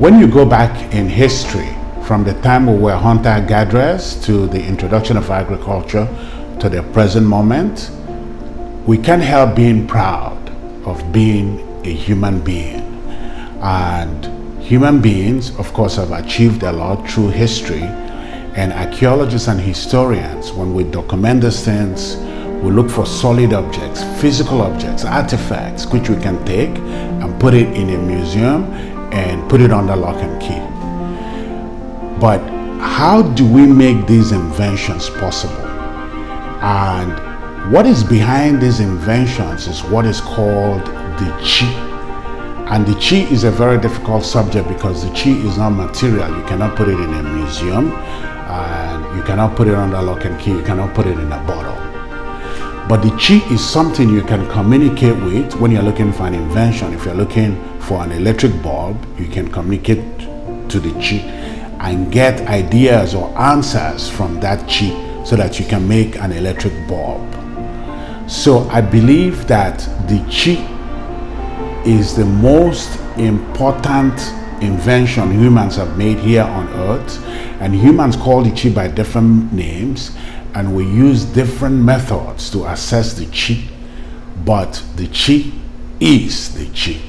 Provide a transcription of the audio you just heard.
When you go back in history, from the time we were hunter-gatherers to the introduction of agriculture to the present moment, we can't help being proud of being a human being. And human beings, of course, have achieved a lot through history. And archaeologists and historians, when we document these things, we look for solid objects, physical objects, artifacts, which we can take and put it in a museum and put it under lock and key. But how do we make these inventions possible? And what is behind these inventions is what is called the chi. And the chi is a very difficult subject because the chi is not material. You cannot put it in a museum, and you cannot put it under lock and key. You cannot put it in a bottle. But the chi is something you can communicate with when you're looking for an invention. If you're looking for an electric bulb, you can communicate to the chi and get ideas or answers from that chi so that you can make an electric bulb. So I believe that the chi is the most important invention humans have made here on earth, and humans call the chi by different names, and we use different methods to assess the chi, but the chi is the chi.